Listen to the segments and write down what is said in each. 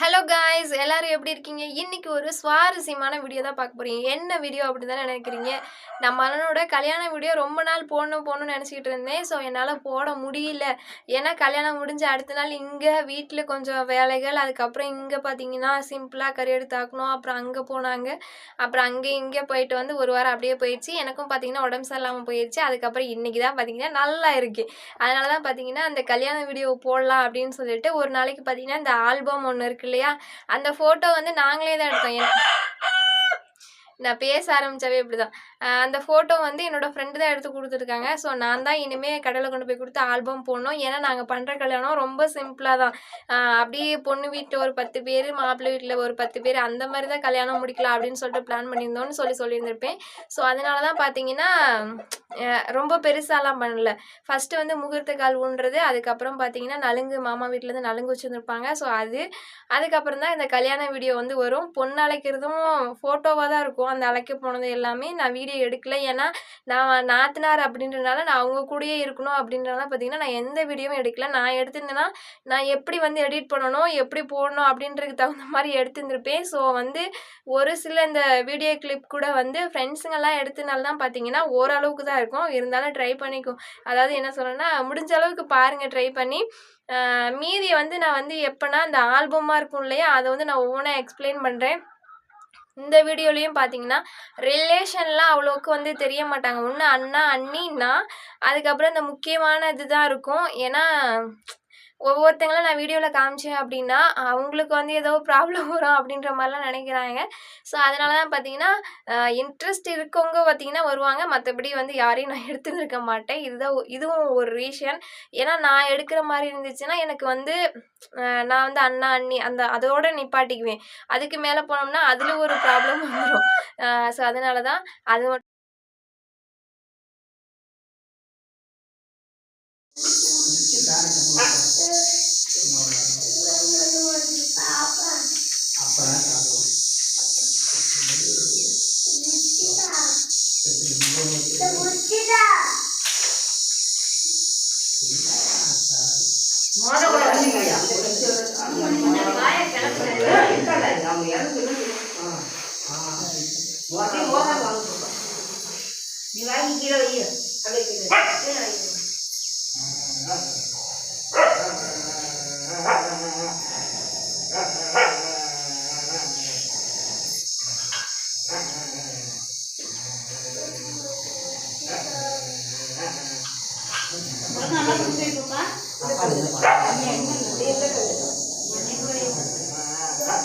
Hello guys எல்லாரும் எப்படி இருக்கீங்க? இன்னைக்கு ஒரு சுவாரஸ்யமான வீடியோ தான் பார்க்க போறீங்க. என்ன வீடியோ அப்படி தானே நினைக்கிறீங்க? நம்ம அண்ணனோட கல்யாண வீடியோ ரொம்ப நாள் போடணும்னு நினச்சிக்கிட்டு இருந்தேன். ஸோ என்னால் போட முடியல. ஏன்னா கல்யாணம் முடிஞ்ச அடுத்த நாள் இங்கே வீட்டில் கொஞ்சம் வேலைகள், அதுக்கப்புறம் இங்கே பார்த்தீங்கன்னா சிம்பிளாக கறி எடுத்து ஆக்கணும். அப்புறம் அங்கே போனாங்க. அப்புறம் அங்கே இங்கே போயிட்டு வந்து ஒரு வாரம் அப்படியே போயிடுச்சு. எனக்கும் பார்த்தீங்கன்னா உடம்பு சரியில்லாமல் போயிடுச்சு. அதுக்கப்புறம் இன்றைக்கி தான் பார்த்தீங்கன்னா நல்லா இருக்குது. அதனால தான் பார்த்தீங்கன்னா அந்த கல்யாண வீடியோ போடலாம் அப்படின்னு சொல்லிட்டு ஒரு நாளைக்கு பார்த்தீங்கன்னா இந்த ஆல்பம் ஒன்று இருக்குது இல்லையா, அந்த ஃபோட்டோ வந்து நாங்களே தான் எடுத்தோம். நான் பேச ஆரம்பித்தாவே இப்படிதான். அந்த ஃபோட்டோ வந்து என்னோடய ஃப்ரெண்டு தான் எடுத்து கொடுத்துருக்காங்க. ஸோ நான் தான் இனிமேல் கடையில் கொண்டு போய் கொடுத்து ஆல்பம் போடணும். ஏன்னா நாங்கள் பண்ணுற கல்யாணம் ரொம்ப சிம்பிளாக தான். அப்படியே பொண்ணு வீட்டில் ஒரு 10 பேர், மாப்பிள்ளை வீட்டில் ஒரு 10 பேர், அந்த மாதிரி தான் கல்யாணம் முடிக்கலாம் அப்படின்னு சொல்லிட்டு பிளான் பண்ணியிருந்தோன்னு சொல்லியிருந்திருப்பேன். ஸோ அதனால தான் பார்த்தீங்கன்னா ரொம்ப பெருசாலாம் பண்ணல. ஃபஸ்ட்டு வந்து முகூர்த்த கால் ஊன்றது, அதுக்கப்புறம் பார்த்தீங்கன்னா நலுங்கு, மாமா வீட்டிலேருந்து நலுங்கு வச்சுருந்துருப்பாங்க. ஸோ அதுக்கப்புறம் தான் இந்த கல்யாண வீடியோ வந்து வரும். பொண்ணு அழைக்கிறதும் ஃபோட்டோவாக தான் இருக்கும். அந்த அழைக்க போனது எல்லாமே நான் வீடியோ எடுக்கல. ஏன்னா நான் நாத்தனார் அப்படின்றனால நான் அவங்க கூடயே இருக்கணும் அப்படின்றனால பார்த்தீங்கன்னா நான் எந்த வீடியோவும் எடுக்கல. நான் எடுத்திருந்தேன்னா நான் எப்படி வந்து எடிட் பண்ணணும், எப்படி போடணும் அப்படின்றதுக்கு தகுந்த மாதிரி எடுத்துருந்துருப்பேன். ஸோ வந்து ஒரு சில இந்த வீடியோ கிளிப் கூட வந்து ஃப்ரெண்ட்ஸுங்கெல்லாம் எடுத்தனால தான் பார்த்தீங்கன்னா ஓரளவுக்கு தான் இருக்கும். இருந்தாலும் ட்ரை பண்ணிக்கும். அதாவது என்ன சொல்கிறேன்னா, முடிஞ்ச அளவுக்கு பாருங்கள் ட்ரை பண்ணி. மீதியை வந்து நான் வந்து எப்போனா இந்த ஆல்பமாக இருக்கும் இல்லையா, அதை வந்து நான் ஒவ்வொன்றா எக்ஸ்பிளைன் பண்ணுறேன். இந்த வீடியோலையும் பார்த்தீங்கன்னா ரிலேஷன்லாம் அவ்வளோக்கு வந்து தெரிய மாட்டாங்க. ஒன்று அண்ணா அண்ணின்னா, அதுக்கப்புறம் இந்த முக்கியமான இது தான் இருக்கும். ஏன்னா ஒவ்வொருத்தங்களும் நான் வீடியோவில் காமிச்சேன் அப்படின்னா அவங்களுக்கு வந்து ஏதோ ப்ராப்ளம் வரும் அப்படின்ற மாதிரிலாம் நினைக்கிறாங்க. ஸோ அதனால தான் பார்த்தீங்கன்னா இன்ட்ரெஸ்ட் இருக்கவங்க பார்த்தீங்கன்னா வருவாங்க. மற்றபடி வந்து யாரையும் நான் எடுத்துருக்க மாட்டேன். இதுவும் ஒரு ரீசன். ஏன்னா நான் எடுக்கிற மாதிரி இருந்துச்சுன்னா எனக்கு வந்து நான் வந்து அண்ணா அண்ணி அதோட நிப்பாட்டிக்குவேன். அதுக்கு மேலே போனோம்னா அதில் ஒரு ப்ராப்ளம் வந்துடும். ஸோ அதனால தான் அது மட்டும் நீ வாங்கி கீழே வை.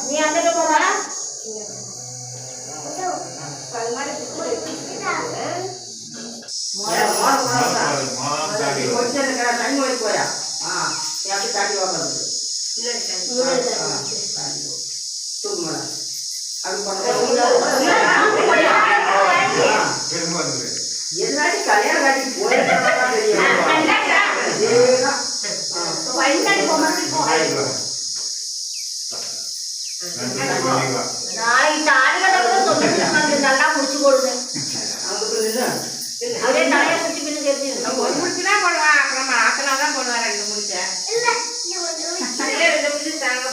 நீ அந்த போறா நல்லா முடிச்சு போடுவேன். அப்படியே தலையை முடிச்சு பின்னு தெரிஞ்சு முடிச்சுதான் போடுவான். அப்புறம் ஆக்கனா தான் போடுவான். 2 முடிச்ச 2 முடிச்சு தாங்க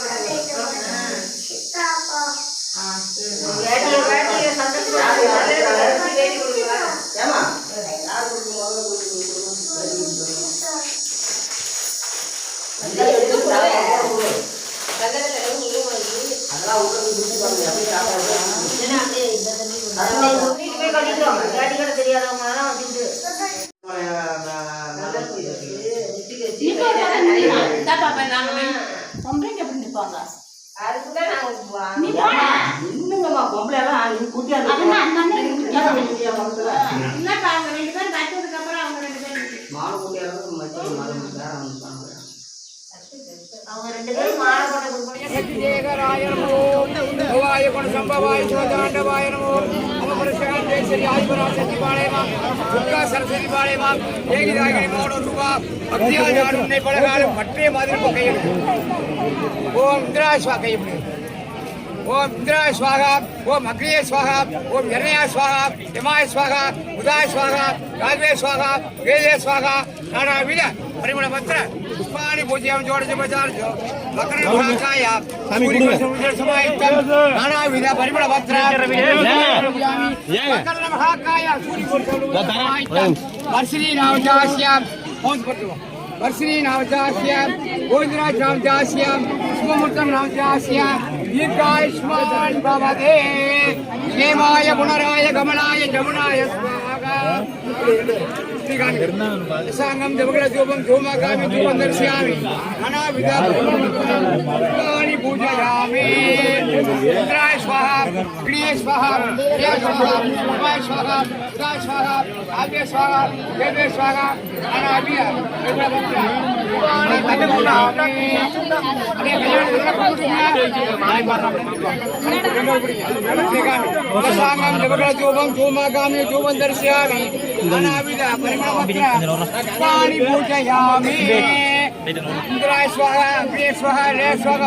ஓம் இந்திரா ஸ்வாகா. ஓம் இந்திராய ஸ்வாகா, ஓம் அக்னிய ஸ்வாகா, ஓம் யர்ணய ஸ்வாகா, யமாய ஸ்வாகா, உதாய ஸ்வாகா, ராஜவே ஸ்வாகா, வேதே ஸ்வாகா, நானாவித परिमल पत्र पुष्पाणि पूजयामि जोडज बजारजो मकर भाकाय सूर्य समायुक्तं नानाविध परिमल पत्र मकर भाकाय सूर्य समायुक्तं वर्षिणी नामजास्यां वर्षिणी नामजास्यां गोविंदराज नामजास्यां शुभमुहूर्तं नामजास्यां दीर्घायुष्मान् भवते क्षेमाय गुणराय गमनाय जमुनाय स्वाहा संगम देवगण धूपम धूमकामि धूपं दर्शयामि नानाविधानि पूजयामि इंद्राय स्वाहा अग्निये स्वाहा या स्वाहा उमाय स्वाहा उदाय स्वाहा आव्य स्वाहा देवे स्वाहा अनाव्य संगम देवगण धूपम धूमकामि धूपं दर्शयामि नानाविधा पुष्पाणि पूजयामि इंद्राय स्वाहा अग्निये स्वाहा ले स्वाहा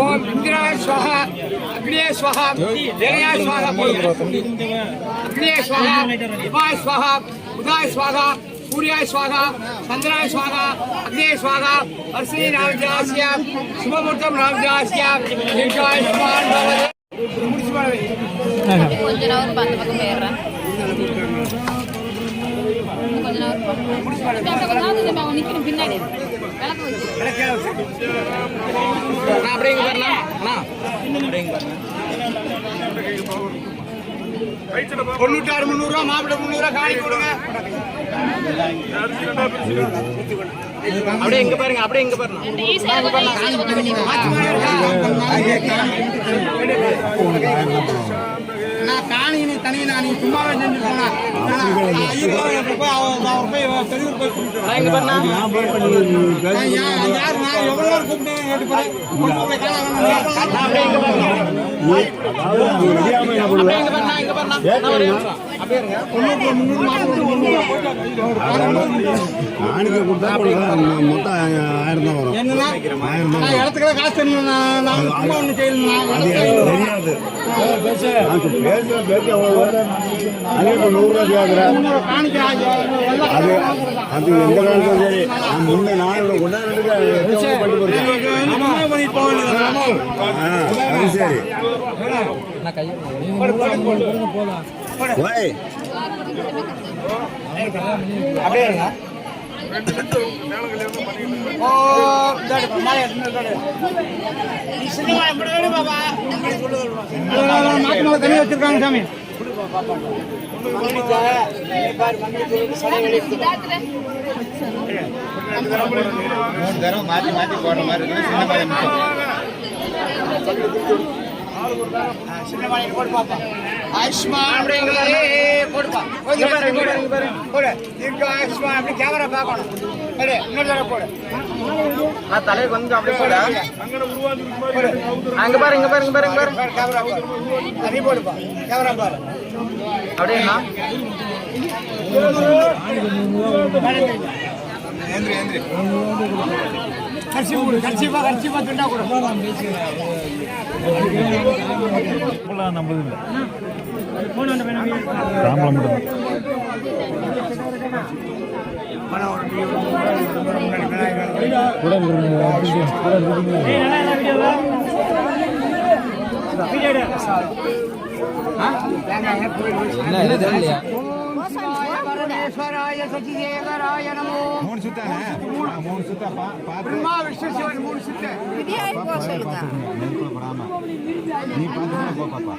ओम इंद्राय स्वाहा अग्निये स्वाहा जलयाय स्वाहा अग्निये स्वाहा उमाय स्वाहा उदाय स्वाहा सूर्याय स्वाहा चंद्राय स्वाहा अग्निये स्वाहा वर्षिणी नामजास्यां शुभमुहूर्तं नामजास्यां दीर्घायुष्मान् भवते கொஞ்ச நேரம் அந்த பக்கம் போயிடுறேன் கொஞ்ச நேரம் நிற்கணும் பின்னாடி விளக்கு வச்சு அப்படிங்க வரலாம் தொண்ணூற்றாறு 300 மாப்பிள்ளை 300 காணி கொடுங்க அப்படியே இங்க பாருங்க அப்படியே இங்க பாருங்க நான் காணியினை தனியை நான் சும்மாவே செஞ்சு போனா யார் நான் எவ்வளோ மொத்தம் 1000 தான் வரும். இடத்துக்கு காசு ஒண்ணு செய்யணும் தெரியாது பேச அங்கே 100 ரூபா அது அது எந்த காலத்தும் சரி நான் முன்னே நானோட கொண்டாடுறதுக்கு அது சரி ஓய் அப்படியே இருங்க தனி வச்சிருக்காங்க சாமி மாத்தி மாத்தி போடுற மாதிரி இருக்கு சின்ன மணி போடு பாப்பா ஆயுஷ்மான் போடுப்பா போடு தீர்க்க ஆயுஷ்மான் அப்படி கேமரா பார்க்கணும் சரி இன்னொரு தடவை போடு தலை கொஞ்சம் அப்படியே போடு அங்க பாரு இங்க பாரு இங்க பாரு இங்க பாரு கேமரா பாரு நீ போடுப்பா கேமரா பாரு அப்படியேண்ணா ஏந்திரி ஏந்திரி கட்சிப்பா துண்டா கூட நம்மளது இல்லை சாம்பளம் மட்டும் பரமேஸ்வராய சச்சிதேவராய நமோ 3 சுத்தானே 3 சுத்தா பிரம்மா விஷ்ணு சிவன் 3 சுத்த விதியாய் போ சொல்லுங்க நீ பாத்து போ பாப்பா